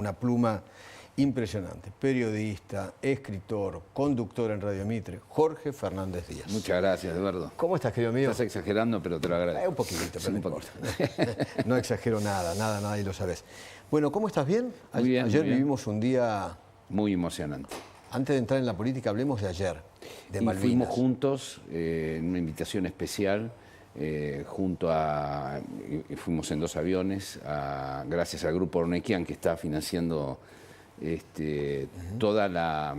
Una pluma impresionante, periodista, escritor, conductor en Radio Mitre, Jorge Fernández Díaz. Muchas gracias, Eduardo. ¿Cómo estás, querido mío? Estás exagerando, pero te lo agradezco. Un poquitito, pero sí, no importa. No exagero nada, y lo sabes. Bueno, ¿cómo estás? ¿Bien? Muy bien, Ayer muy bien. vivimos un día... Muy emocionante. Antes de entrar en la política, hablemos de ayer, de Malvinas. Fuimos juntos en una invitación especial, fuimos en 2 aviones, gracias al Grupo Ornequian, que está financiando toda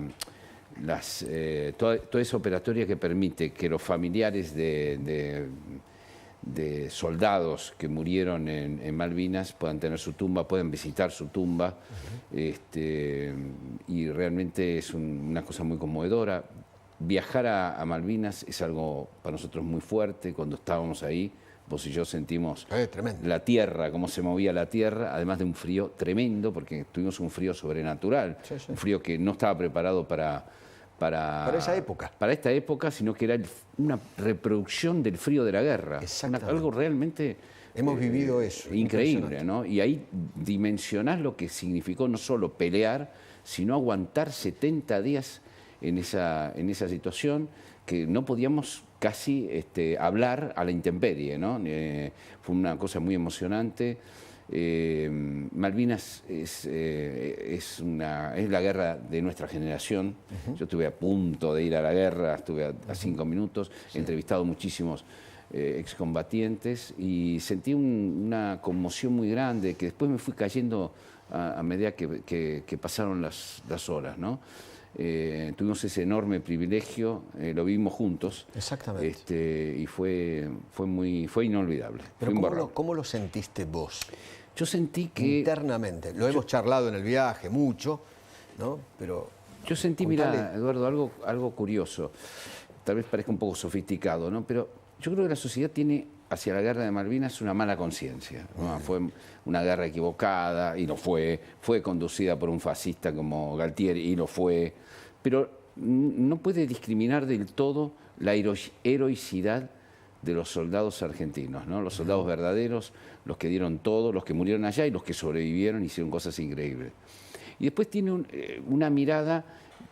esa operatoria que permite que los familiares de soldados que murieron en Malvinas puedan tener su tumba, puedan visitar su tumba, y realmente es una cosa muy conmovedora. Viajar a Malvinas es algo para nosotros muy fuerte. Cuando estábamos ahí, vos y yo sentimos la tierra, cómo se movía la tierra, además de un frío tremendo, porque tuvimos un frío sobrenatural, un frío que no estaba preparado para esa época. Para esta época, sino que era una reproducción del frío de la guerra. Algo realmente... Hemos vivido eso. Increíble, ¿no? Y ahí dimensionás lo que significó no solo pelear, sino aguantar 70 días en esa situación que no podíamos casi hablar a la intemperie, ¿no? Fue una cosa muy emocionante. Malvinas es la guerra de nuestra generación. Yo estuve a punto de ir a la guerra, estuve a 5 minutos, he entrevistado muchísimos excombatientes y sentí una conmoción muy grande que después me fui cayendo a medida que pasaron las horas, ¿no? Tuvimos ese enorme privilegio, lo vivimos juntos. Exactamente. Y fue inolvidable. Pero ¿cómo lo sentiste vos? Yo sentí que... Internamente. Lo hemos charlado en el viaje mucho, ¿no? Pero... Yo sentí, mira, Eduardo, algo curioso. Tal vez parezca un poco sofisticado, ¿no? Pero yo creo que la sociedad tiene hacia la guerra de Malvinas una mala conciencia, ¿no? Fue una guerra equivocada, y lo fue. Fue conducida por un fascista como Galtieri, y lo fue. Pero no puede discriminar del todo la heroicidad de los soldados argentinos, ¿no? Los soldados verdaderos, los que dieron todo, los que murieron allá y los que sobrevivieron, hicieron cosas increíbles. Y después tiene una mirada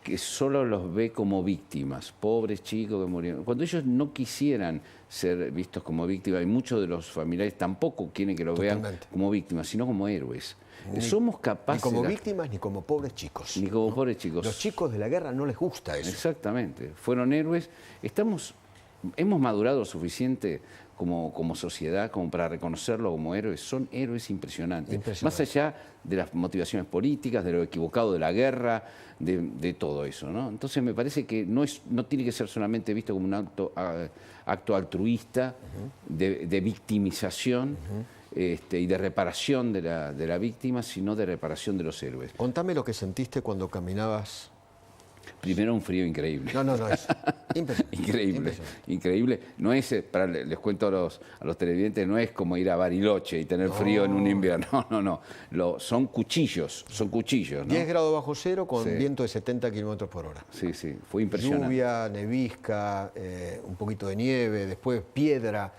que solo los ve como víctimas, pobres chicos que murieron. Cuando ellos no quisieran ser vistos como víctimas, y muchos de los familiares tampoco quieren que los vean como víctimas, sino como héroes. Somos capaces... Ni como víctimas, ni como pobres chicos. Ni como pobres chicos. Los chicos de la guerra no les gusta eso. Exactamente. Fueron héroes. Hemos madurado lo suficiente como sociedad como para reconocerlo como héroes. Son héroes impresionantes. Más allá de las motivaciones políticas, de lo equivocado de la guerra, de todo eso, ¿no? Entonces me parece que no tiene que ser solamente visto como un acto altruista, de victimización y de reparación de la víctima, sino de reparación de los héroes. Contame lo que sentiste cuando caminabas. Primero, un frío increíble. No, es increíble. Increíble. No es, les cuento a los televidentes, no es como ir a Bariloche y tener frío en un invierno. No. Son cuchillos, ¿no? 10 grados bajo cero con viento de 70 kilómetros por hora. Sí, fue impresionante. Lluvia, nevisca, un poquito de nieve, después piedra.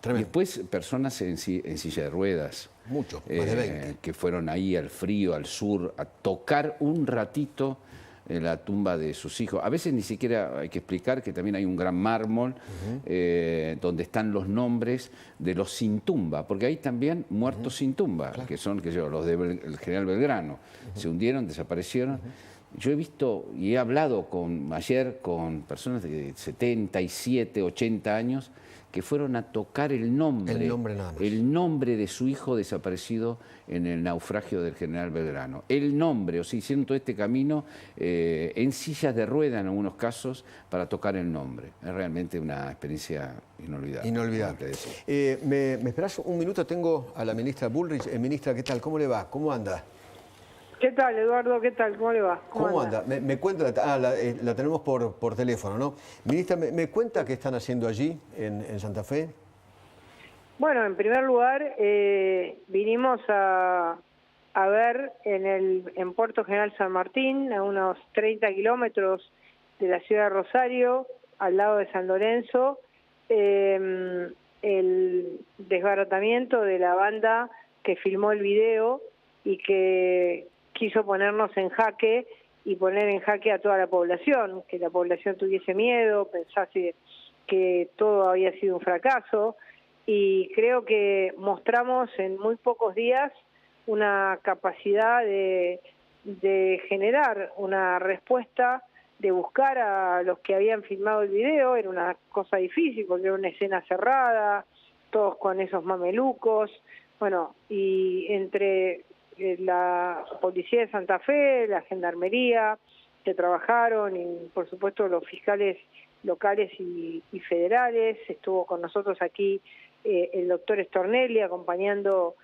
Tremendo. Después personas en silla de ruedas. Mucho, más de 20. Que fueron ahí al frío, al sur, a tocar un ratito en la tumba de sus hijos. A veces ni siquiera hay que explicar que también hay un gran mármol donde están los nombres de los sin tumba, porque hay también muertos sin tumba, que son los del general Belgrano. Se hundieron, desaparecieron. Yo he visto y he hablado ayer con personas de 77, 80 años que fueron a tocar el nombre de su hijo desaparecido en el naufragio del general Belgrano. El nombre, o sea, hicieron todo este camino en sillas de rueda en algunos casos para tocar el nombre. Es realmente una experiencia inolvidable. Inolvidable. ¿Me esperás un minuto? Tengo a la ministra Bullrich. Ministra, ¿qué tal? ¿Cómo le va? ¿Cómo anda? ¿Qué tal, Eduardo? ¿Qué tal? ¿Cómo le va? ¿Cómo anda? Me cuenta, la tenemos por teléfono, ¿no? Ministra, ¿me cuenta qué están haciendo allí, en Santa Fe? Bueno, en primer lugar, vinimos a ver en Puerto General San Martín, a unos 30 kilómetros de la ciudad de Rosario, al lado de San Lorenzo, el desbaratamiento de la banda que filmó el video y que quiso ponernos en jaque y poner en jaque a toda la población, que la población tuviese miedo, pensase que todo había sido un fracaso, y creo que mostramos en muy pocos días una capacidad de generar una respuesta, de buscar a los que habían filmado el video. Era una cosa difícil porque era una escena cerrada, todos con esos mamelucos, bueno, y entre la policía de Santa Fe, la gendarmería, que trabajaron, y por supuesto los fiscales locales y federales. Estuvo con nosotros aquí el doctor Stornelli acompañando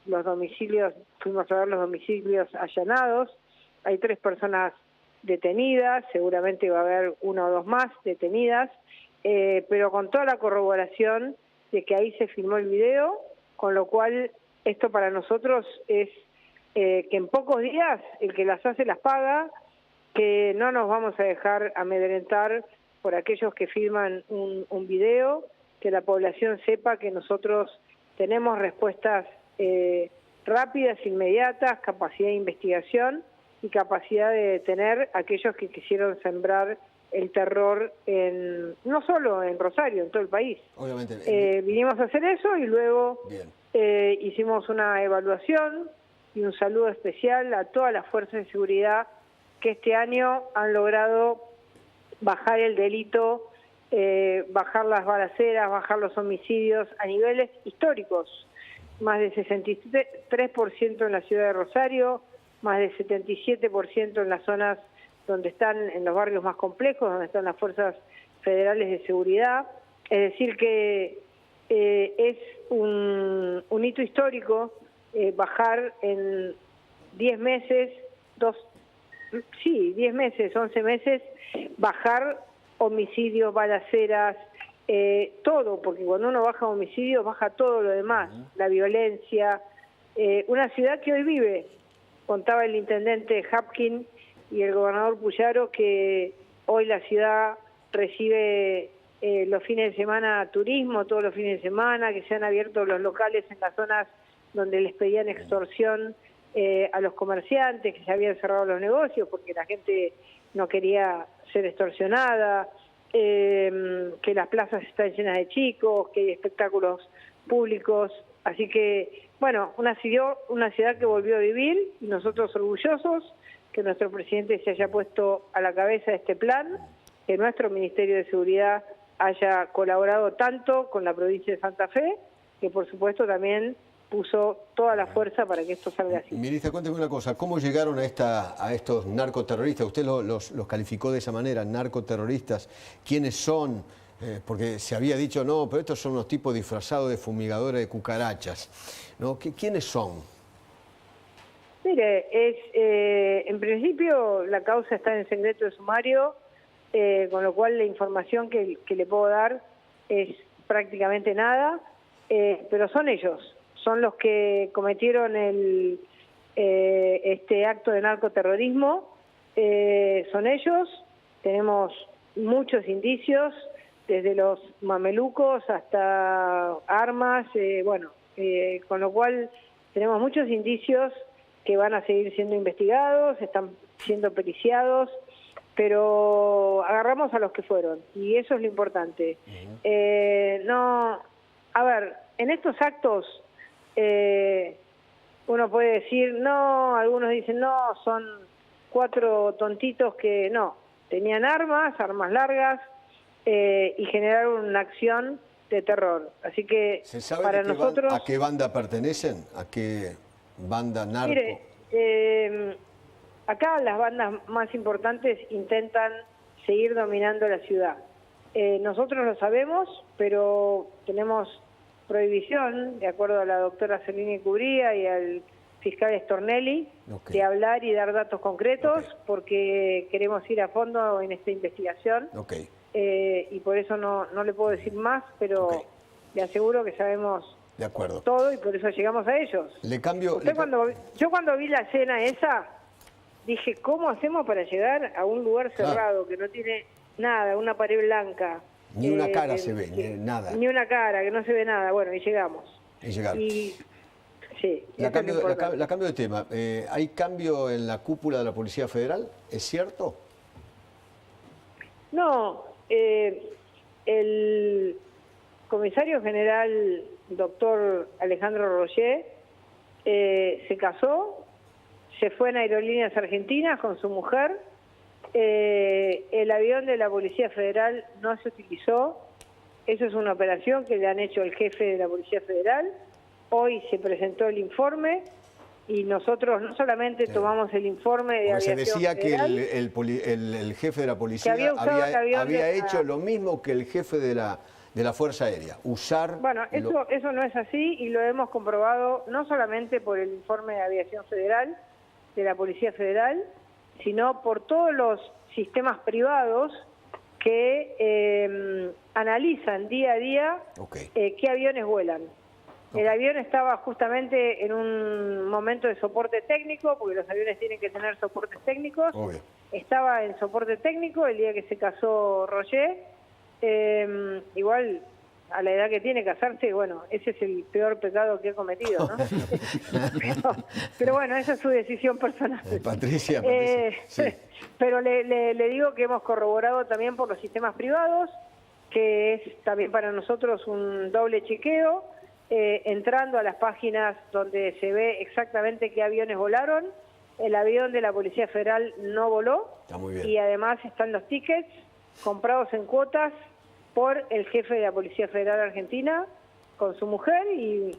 los domicilios, fuimos a ver los domicilios allanados. Hay 3 personas detenidas, seguramente va a haber 1 o 2 más detenidas, pero con toda la corroboración de que ahí se filmó el video, con lo cual esto para nosotros es que en pocos días el que las hace las paga, que no nos vamos a dejar amedrentar por aquellos que filman un video, que la población sepa que nosotros tenemos respuestas rápidas, inmediatas, capacidad de investigación y capacidad de detener a aquellos que quisieron sembrar el terror no solo en Rosario, en todo el país. Obviamente. Vinimos a hacer eso y luego hicimos una evaluación y un saludo especial a todas las fuerzas de seguridad que este año han logrado bajar el delito, bajar las balaceras, bajar los homicidios a niveles históricos. Más de 63% en la ciudad de Rosario, más de 77% en las zonas donde están, en los barrios más complejos, donde están las fuerzas federales de seguridad. Es decir que es un hito histórico bajar en 10 meses, 10 meses, 11 meses, bajar homicidios, balaceras, todo, porque cuando uno baja homicidios, baja todo lo demás, la violencia. Una ciudad que hoy vive, contaba el intendente Hapkin y el gobernador Puyaro, que hoy la ciudad recibe los fines de semana turismo, todos los fines de semana, que se han abierto los locales en las zonas donde les pedían extorsión a los comerciantes, que se habían cerrado los negocios porque la gente no quería ser extorsionada, que las plazas están llenas de chicos, que hay espectáculos públicos. Así que, bueno, una ciudad que volvió a vivir, y nosotros orgullosos que nuestro presidente se haya puesto a la cabeza de este plan, que nuestro Ministerio de Seguridad haya colaborado tanto con la provincia de Santa Fe, que por supuesto también puso toda la fuerza para que esto salga así. Ministra, cuénteme una cosa, ¿cómo llegaron a estos narcoterroristas? Usted los calificó de esa manera, narcoterroristas. ¿Quiénes son? Porque se había dicho, no, pero estos son unos tipos disfrazados de fumigadores de cucarachas, ¿no? ¿Quiénes son? Mire, en principio la causa está en secreto de sumario, con lo cual la información que le puedo dar es prácticamente nada, pero son ellos. Son los que cometieron este acto de narcoterrorismo, son ellos. Tenemos muchos indicios, desde los mamelucos hasta armas, con lo cual tenemos muchos indicios que van a seguir siendo investigados, están siendo periciados, pero agarramos a los que fueron, y eso es lo importante. En estos actos uno puede decir, no, algunos dicen, no, son 4 tontitos que no, tenían armas largas, y generaron una acción de terror. Así que ¿se sabe para nosotros... a qué banda pertenecen? ¿A qué banda narco? Mire, acá las bandas más importantes intentan seguir dominando la ciudad. Nosotros lo sabemos, pero tenemos prohibición, de acuerdo a la doctora Celini Cubría y al fiscal Stornelli, de hablar y dar datos concretos, porque queremos ir a fondo en esta investigación. Y por eso no le puedo decir más, pero le aseguro que sabemos todo y por eso llegamos a ellos. Yo cuando vi la escena esa, dije, ¿cómo hacemos para llegar a un lugar cerrado que no tiene nada, una pared blanca? Ni una cara se ve, nada. Ni una cara, que no se ve nada. Bueno, y llegamos. Y Sí, eso es lo importante. La cambio de tema. ¿Hay cambio en la cúpula de la Policía Federal? ¿Es cierto? No, el comisario general, doctor Alejandro Roger, se casó, se fue en Aerolíneas Argentinas con su mujer. El avión de la Policía Federal no se utilizó. Eso es una operación que le han hecho el jefe de la Policía Federal. Hoy se presentó el informe y nosotros no solamente tomamos el informe de aviación se decía federal, que el jefe de la policía había hecho lo mismo que el jefe de la Fuerza Aérea, usar... Bueno, eso no es así y lo hemos comprobado no solamente por el informe de aviación federal, de la Policía Federal, sino por todos los sistemas privados que analizan día a día qué aviones vuelan. El avión estaba justamente en un momento de soporte técnico, porque los aviones tienen que tener soportes técnicos. Estaba en soporte técnico el día que se casó Roger. Igual, a la edad que tiene casarse, bueno, ese es el peor pecado que he cometido, ¿no? pero bueno, esa es su decisión personal. Patricia. Sí. Pero le digo que hemos corroborado también por los sistemas privados, que es también para nosotros un doble chequeo, entrando a las páginas donde se ve exactamente qué aviones volaron. El avión de la Policía Federal no voló. Está muy bien. Y además están los tickets comprados en cuotas por el jefe de la Policía Federal Argentina con su mujer y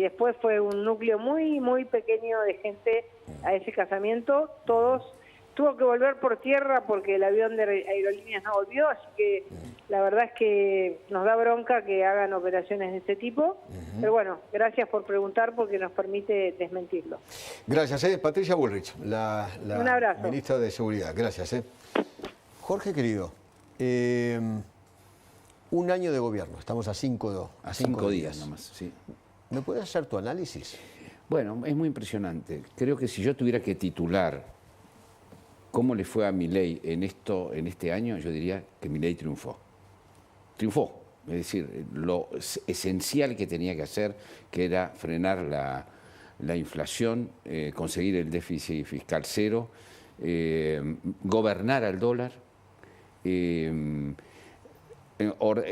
después fue un núcleo muy, muy pequeño de gente a ese casamiento. Todos tuvo que volver por tierra porque el avión de Aerolíneas no volvió, así que la verdad es que nos da bronca que hagan operaciones de este tipo. Pero bueno, gracias por preguntar porque nos permite desmentirlo. Gracias, Patricia Bullrich, la un abrazo. Ministra de Seguridad. Gracias. Jorge, querido, un año de gobierno, estamos a cinco días nomás, sí. ¿Me puedes hacer tu análisis? Bueno, es muy impresionante. Creo que si yo tuviera que titular cómo le fue a Milei en este año, yo diría que Milei triunfó. Triunfó. Es decir, lo esencial que tenía que hacer, que era frenar la inflación, conseguir el déficit fiscal cero, gobernar al dólar,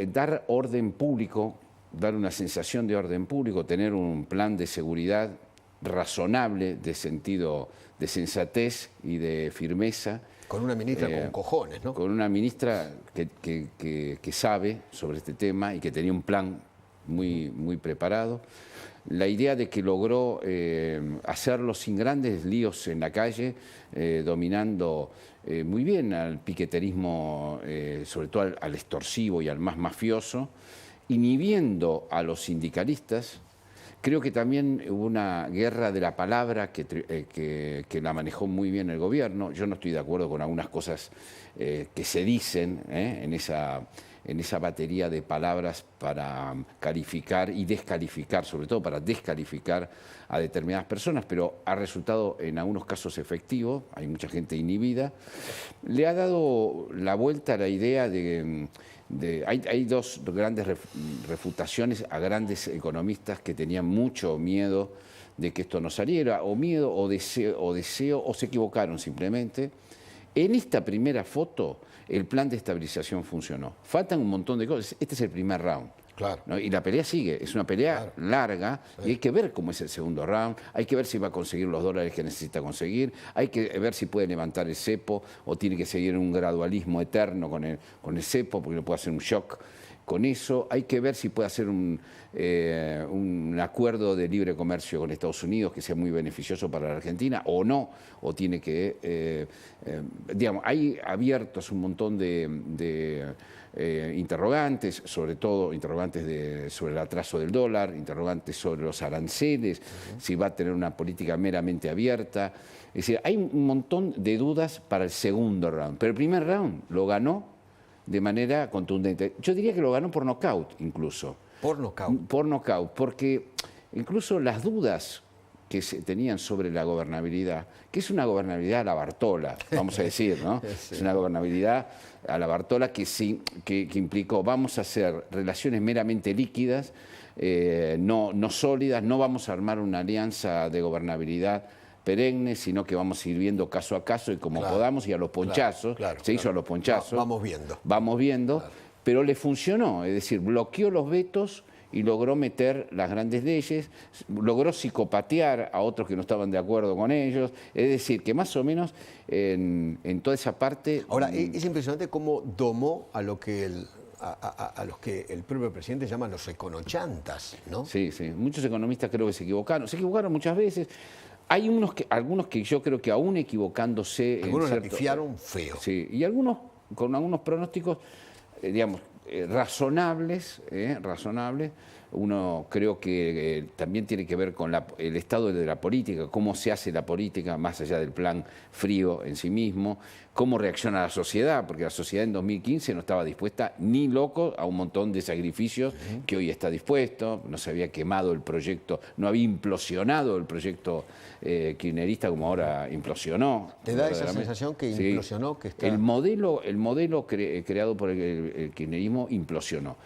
dar orden público, dar una sensación de orden público, tener un plan de seguridad razonable, de sentido de sensatez y de firmeza. Con una ministra con cojones, ¿no? Con una ministra que sabe sobre este tema y que tenía un plan muy, muy preparado. La idea de que logró hacerlo sin grandes líos en la calle, dominando muy bien al piqueterismo, sobre todo al extorsivo y al más mafioso, inhibiendo a los sindicalistas. Creo que también hubo una guerra de la palabra que la manejó muy bien el gobierno. Yo no estoy de acuerdo con algunas cosas que se dicen en esa batería de palabras para calificar y descalificar, sobre todo para descalificar a determinadas personas, pero ha resultado en algunos casos efectivo, hay mucha gente inhibida. Le ha dado la vuelta a la idea hay dos grandes refutaciones a grandes economistas que tenían mucho miedo de que esto no saliera, o miedo, o deseo, o se equivocaron simplemente. En esta primera foto, el plan de estabilización funcionó. Faltan un montón de cosas. Este es el primer round. Claro. ¿No? Y la pelea sigue, es una pelea larga, y hay que ver cómo es el segundo round, hay que ver si va a conseguir los dólares que necesita conseguir, hay que ver si puede levantar el cepo o tiene que seguir en un gradualismo eterno con el cepo, porque no puede hacer un shock con eso, hay que ver si puede hacer un acuerdo de libre comercio con Estados Unidos que sea muy beneficioso para la Argentina o no, o tiene que, digamos, hay abiertos un montón de interrogantes, sobre todo interrogantes sobre el atraso del dólar, interrogantes sobre los aranceles, si va a tener una política meramente abierta. Es decir, hay un montón de dudas para el segundo round, pero el primer round lo ganó de manera contundente. Yo diría que lo ganó por nocaut incluso. Por nocaut. Por nocaut, porque incluso las dudas que se tenían sobre la gobernabilidad, que es una gobernabilidad a la Bartola, vamos a decir, ¿no? Sí. Es una gobernabilidad a la Bartola que implicó, vamos a hacer relaciones meramente líquidas, no sólidas, no vamos a armar una alianza de gobernabilidad perenne, sino que vamos a ir viendo caso a caso y como podamos y a los ponchazos, se hizo a los ponchazos. Vamos viendo. Vamos viendo, pero le funcionó, es decir, bloqueó los vetos y logró meter las grandes leyes, logró psicopatear a otros que no estaban de acuerdo con ellos, es decir, que más o menos en toda esa parte... Ahora, es impresionante cómo domó a lo que a los que el propio presidente llama los econochantas, ¿no? Sí, sí, muchos economistas creo que se equivocaron muchas veces. Hay algunos que yo creo que aún equivocándose... Algunos la pifiaron feo. Sí, y algunos con algunos pronósticos, digamos, razonables. Uno creo que también tiene que ver con el estado de la política, cómo se hace la política más allá del plan frío en sí mismo, cómo reacciona la sociedad, porque la sociedad en 2015 no estaba dispuesta ni loco a un montón de sacrificios que hoy está dispuesto, no se había quemado el proyecto, no había implosionado el proyecto kirchnerista como ahora implosionó. ¿Te da esa sensación que implosionó? Sí. Que está... El modelo creado por el kirchnerismo implosionó.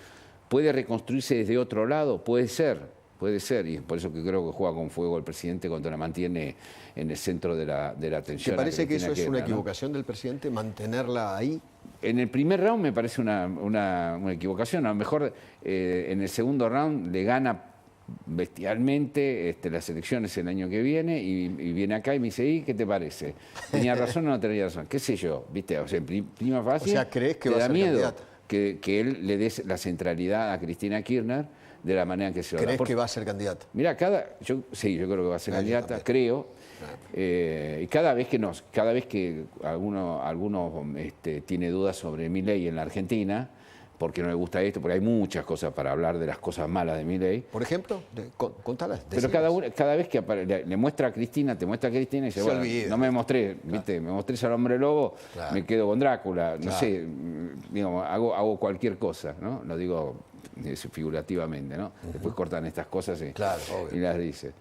¿Puede reconstruirse desde otro lado? Puede ser, y es por eso que creo que juega con fuego el presidente cuando la mantiene en el centro de la atención. ¿Te parece que eso es una equivocación del presidente, mantenerla ahí? En el primer round me parece una equivocación, a lo mejor en el segundo round le gana bestialmente las elecciones el año que viene y viene acá y me dice, ¿y qué te parece? ¿Tenía razón o no tenía razón? ¿Qué sé yo? ¿Viste? O sea, en prima fase, o sea, ¿crees que va a ser miedo candidata? Que él le dé la centralidad a Cristina Kirchner de la manera en que se lo da. ¿Crees que va a ser candidata? Mira, yo creo que va a ser candidata, creo. Y cada vez que alguno tiene dudas sobre Milei en la Argentina, porque no le gusta esto, porque hay muchas cosas para hablar de las cosas malas de Milei. Por ejemplo, contalas. Pero cada vez que le muestra a Cristina, te muestra a Cristina y dice, bueno, no me mostré, ¿viste? Me mostré al hombre lobo, me quedo con Drácula, no sé, digamos, hago cualquier cosa, ¿no? Lo digo figurativamente, ¿no? Después cortan estas cosas y las dice.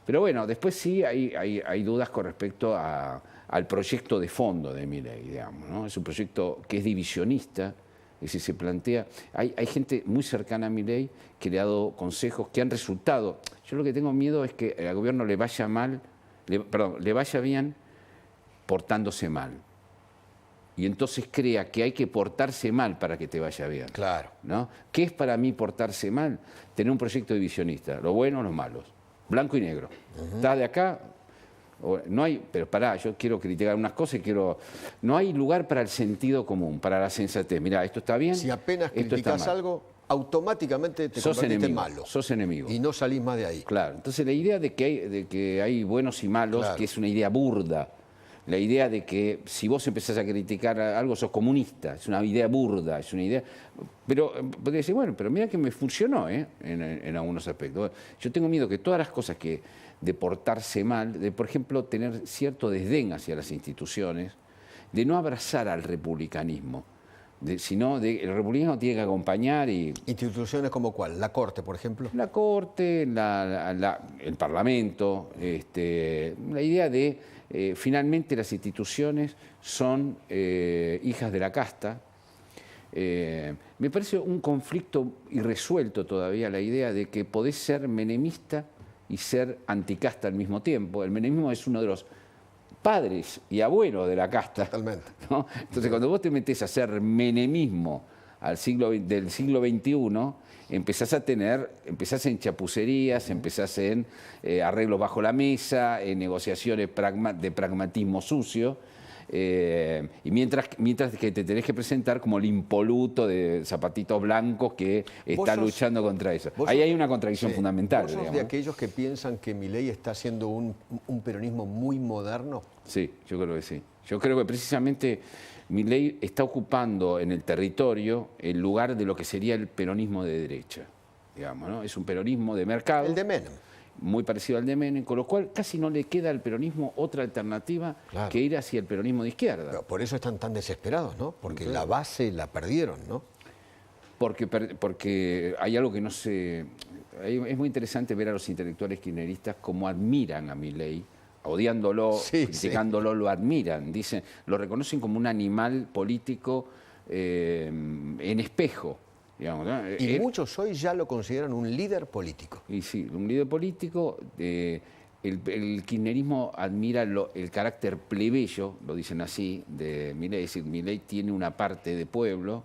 Pero bueno, después sí hay dudas con respecto al proyecto de fondo de Milei, digamos, ¿no? Es un proyecto que es divisionista. Es decir, se plantea, hay gente muy cercana a Milei que le ha dado consejos que han resultado. Yo lo que tengo miedo es que al gobierno le vaya le vaya bien portándose mal. Y entonces crea que hay que portarse mal para que te vaya bien. Claro. ¿No? ¿Qué es para mí portarse mal? Tener un proyecto divisionista, los buenos, los malos, blanco y negro. ¿Estás de acá? No hay, pero pará, yo quiero criticar unas cosas y no hay lugar para el sentido común, para la sensatez. Mirá, esto está bien. Si apenas criticas algo, automáticamente te convertiste en malo. Sos enemigo. Y no salís más de ahí. Claro. Entonces la idea de que hay buenos y malos, que es una idea burda. La idea de que si vos empezás a criticar algo sos comunista, es una idea burda, es una idea... Pero podría decir, bueno, pero mira que me funcionó en algunos aspectos. Yo tengo miedo que todas las cosas de portarse mal, de por ejemplo tener cierto desdén hacia las instituciones, de no abrazar al republicanismo, sino el republicanismo tiene que acompañar y... ¿Instituciones como cuál? ¿La Corte, por ejemplo? La Corte, el Parlamento, la idea de finalmente las instituciones son hijas de la casta. Me parece un conflicto irresuelto todavía la idea de que podés ser menemista y ser anticasta al mismo tiempo. El menemismo es uno de los padres y abuelos de la casta. Totalmente. ¿No? Entonces, cuando vos te metés a hacer menemismo del siglo XXI, empezás en chapucerías, empezás en arreglos bajo la mesa, en negociaciones de pragmatismo sucio. Y mientras que te tenés que presentar como el impoluto de zapatitos blancos que está luchando contra eso. Ahí hay una contradicción fundamental. ¿Vos sos de aquellos que piensan que Milei está haciendo un peronismo muy moderno? Sí, yo creo que sí. Yo creo que precisamente Milei está ocupando en el territorio el lugar de lo que sería el peronismo de derecha. Digamos, ¿no? Es un peronismo de mercado. El de Menem. Muy parecido al de Menem, con lo cual casi no le queda al peronismo otra alternativa que ir hacia el peronismo de izquierda. Pero por eso están tan desesperados, ¿no? Porque la base la perdieron, ¿no? Porque hay algo que no se... Es muy interesante ver a los intelectuales kirchneristas cómo admiran a Milei, odiándolo, criticándolo, lo admiran, lo reconocen como un animal político en espejo. Digamos, ¿no? Y muchos hoy ya lo consideran un líder político. Y sí, un líder político. El kirchnerismo admira el carácter plebeyo, lo dicen así, de Milei. Es decir, Milei tiene una parte de pueblo,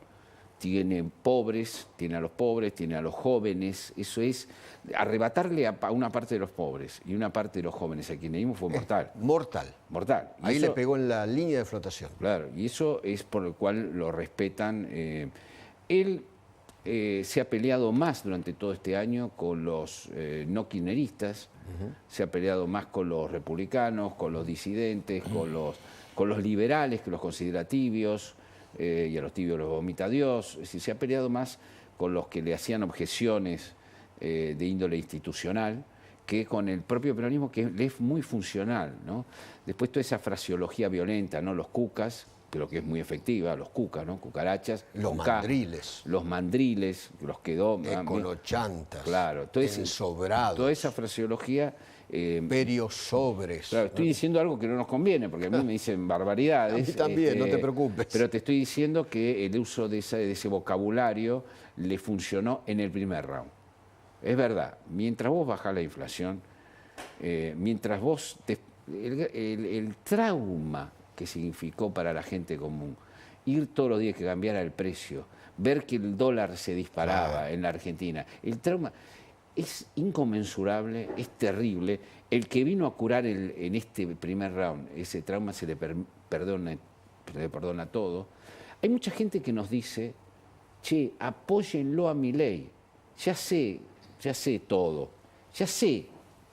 tiene pobres, tiene a los pobres, tiene a los jóvenes. Eso es arrebatarle a una parte de los pobres y una parte de los jóvenes al kirchnerismo fue mortal. Mortal. Mortal. Y ahí eso, le pegó en la línea de flotación. Claro, y eso es por el cual lo respetan. Él se ha peleado más durante todo este año con los no kirchneristas, se ha peleado más con los republicanos, con los disidentes, con los liberales, que los considera tibios, y a los tibios los vomita Dios. Es decir, se ha peleado más con los que le hacían objeciones de índole institucional que con el propio peronismo, que le es muy funcional, ¿no? Después toda esa fraseología violenta, ¿no? Los cucas, que lo que es muy efectiva, los cucas, ¿no? Cucarachas. Los mandriles. Los mandriles, los quedó... Econochantas. Claro. Ensobrados. Toda esa fraseología... periosobres. Claro, estoy diciendo algo que no nos conviene, porque a mí me dicen barbaridades. A mí también, no te preocupes. Pero te estoy diciendo que el uso de ese vocabulario le funcionó en el primer round. Es verdad, mientras vos bajás la inflación, mientras vos... el trauma que significó para la gente común ir todos los días que cambiara el precio, ver que el dólar se disparaba en la Argentina, el trauma es inconmensurable, es terrible. El que vino a curar en este primer round, ese trauma se le perdona todo. Hay mucha gente que nos dice, che, apóyenlo a Milei, ya sé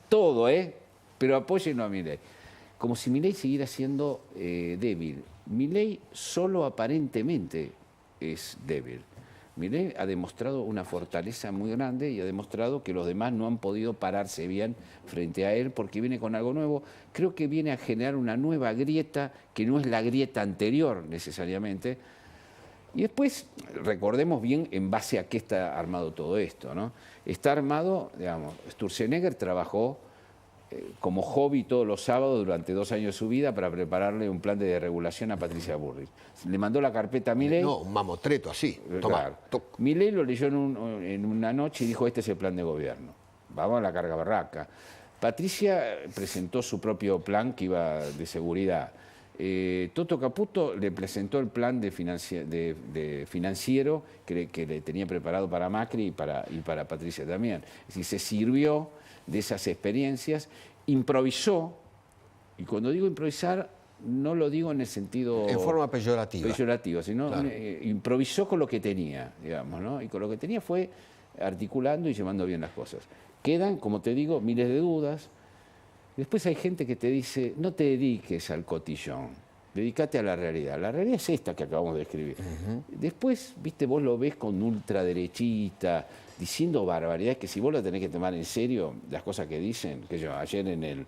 todo, pero apóyenlo a Milei. Como si Milei siguiera siendo débil. Milei solo aparentemente es débil. Milei ha demostrado una fortaleza muy grande y ha demostrado que los demás no han podido pararse bien frente a él porque viene con algo nuevo. Creo que viene a generar una nueva grieta que no es la grieta anterior necesariamente. Y después, recordemos bien en base a qué está armado todo esto, ¿no? Está armado, digamos, Sturzenegger trabajó como hobby todos los sábados durante 2 años de su vida para prepararle un plan de deregulación a Patricia Bullrich. Le mandó la carpeta a Milei. No, un mamotreto así. Toma, claro. Milei lo leyó en una noche y dijo, este es el plan de gobierno. Vamos a la carga barraca. Patricia presentó su propio plan que iba de seguridad. Toto Caputo le presentó el plan de financiero que le tenía preparado para Macri y para Patricia también. Es decir, se sirvió de esas experiencias, improvisó, y cuando digo improvisar, no lo digo en el sentido... En forma peyorativa. Peyorativa, sino claro. Improvisó con lo que tenía, digamos, ¿no? Y con lo que tenía fue articulando y llevando bien las cosas. Quedan, como te digo, miles de dudas. Después hay gente que te dice, no te dediques al cotillón, dedícate a la realidad. La realidad es esta que acabamos de escribir. Después, viste, vos lo ves con ultraderechita, diciendo barbaridades que si vos lo tenés que tomar en serio, las cosas que dicen, que yo ayer en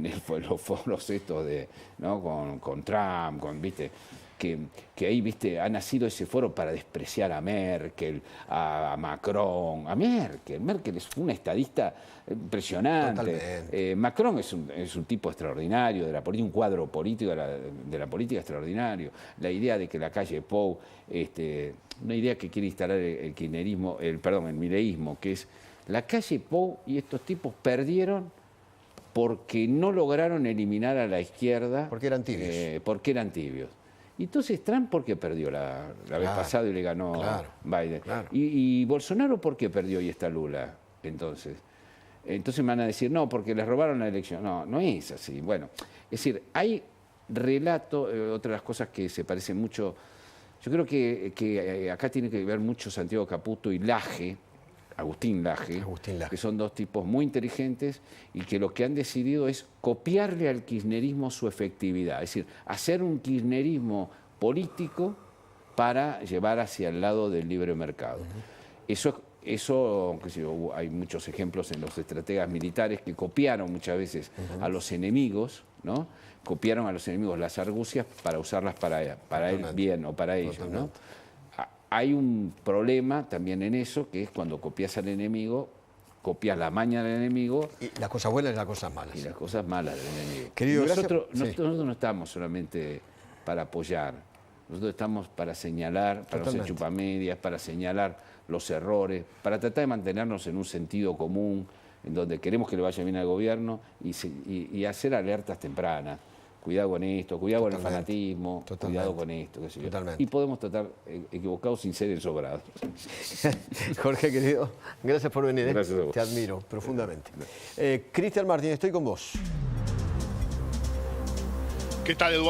los foros estos de, ¿no? con Trump, viste, que ahí, viste, ha nacido ese foro para despreciar a Merkel, a Macron, a Merkel. Merkel es una estadista impresionante. Macron es un tipo extraordinario de la política, un cuadro político de la política extraordinario. La idea de que la calle Pou, una idea que quiere instalar el kirchnerismo, el mileísmo, que es la calle Pou y estos tipos perdieron porque no lograron eliminar a la izquierda. Porque eran tibios. Y entonces Trump, ¿por qué perdió la vez pasada y le ganó Biden? Claro. Y Bolsonaro, ¿por qué perdió y está Lula? Entonces me van a decir, no, porque les robaron la elección. No, no es así. Bueno, es decir, hay relato, otra de las cosas que se parecen mucho, yo creo que acá tiene que ver mucho Santiago Caputo y Laje, Agustín Laje, que son 2 tipos muy inteligentes y que lo que han decidido es copiarle al kirchnerismo su efectividad, es decir, hacer un kirchnerismo político para llevar hacia el lado del libre mercado. Eso, hay muchos ejemplos en los estrategas militares que copiaron muchas veces a los enemigos, ¿no? Copiaron a los enemigos las argucias para usarlas para él bien o para ellos, ¿no? Hay un problema también en eso, que es cuando copias al enemigo, copias la maña del enemigo. Y las cosas buenas y las cosas malas. Y las cosas malas del enemigo. Querido, nosotros no estamos solamente para apoyar. Nosotros estamos para señalar, para no ser chupamedias, para señalar los errores, para tratar de mantenernos en un sentido común, en donde queremos que le vaya bien al gobierno y hacer alertas tempranas. Cuidado con esto, cuidado con el fanatismo, cuidado con esto, qué sé yo. Y podemos tratar equivocados sin ser ensobrados. Jorge, querido, gracias por venir. Gracias a vos. Te admiro profundamente. Cristian Martín, estoy con vos. ¿Qué tal, Eduardo?